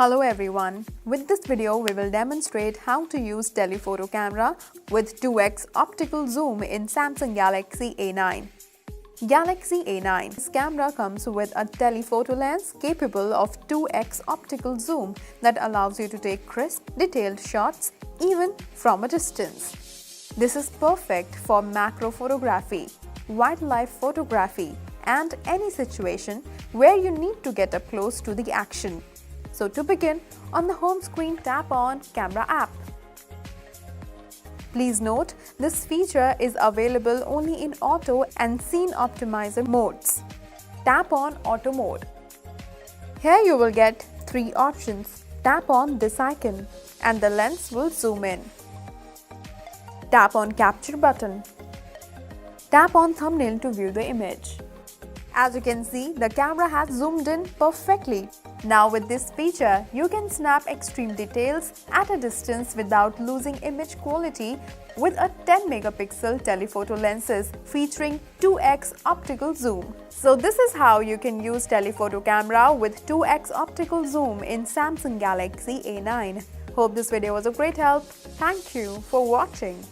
Hello everyone, with this video we will demonstrate how to use telephoto camera with 2x optical zoom in Samsung Galaxy A9. Galaxy A9's camera comes with a telephoto lens capable of 2x optical zoom that allows you to take crisp, detailed shots even from a distance. This is perfect for macro photography, wildlife photography, and any situation where you need to get up close to the action. So to begin, on the home screen tap on Camera app. Please note, this feature is available only in Auto and Scene Optimizer modes. Tap on Auto mode. Here you will get three options. Tap on this icon and the lens will zoom in. Tap on Capture button. Tap on Thumbnail to view the image. As you can see, the camera has zoomed in perfectly. Now with this feature, you can snap extreme details at a distance without losing image quality with a 10 megapixel telephoto lenses featuring 2x optical zoom. So this is how you can use telephoto camera with 2x optical zoom in Samsung Galaxy A9. Hope this video was of great help. Thank you for watching.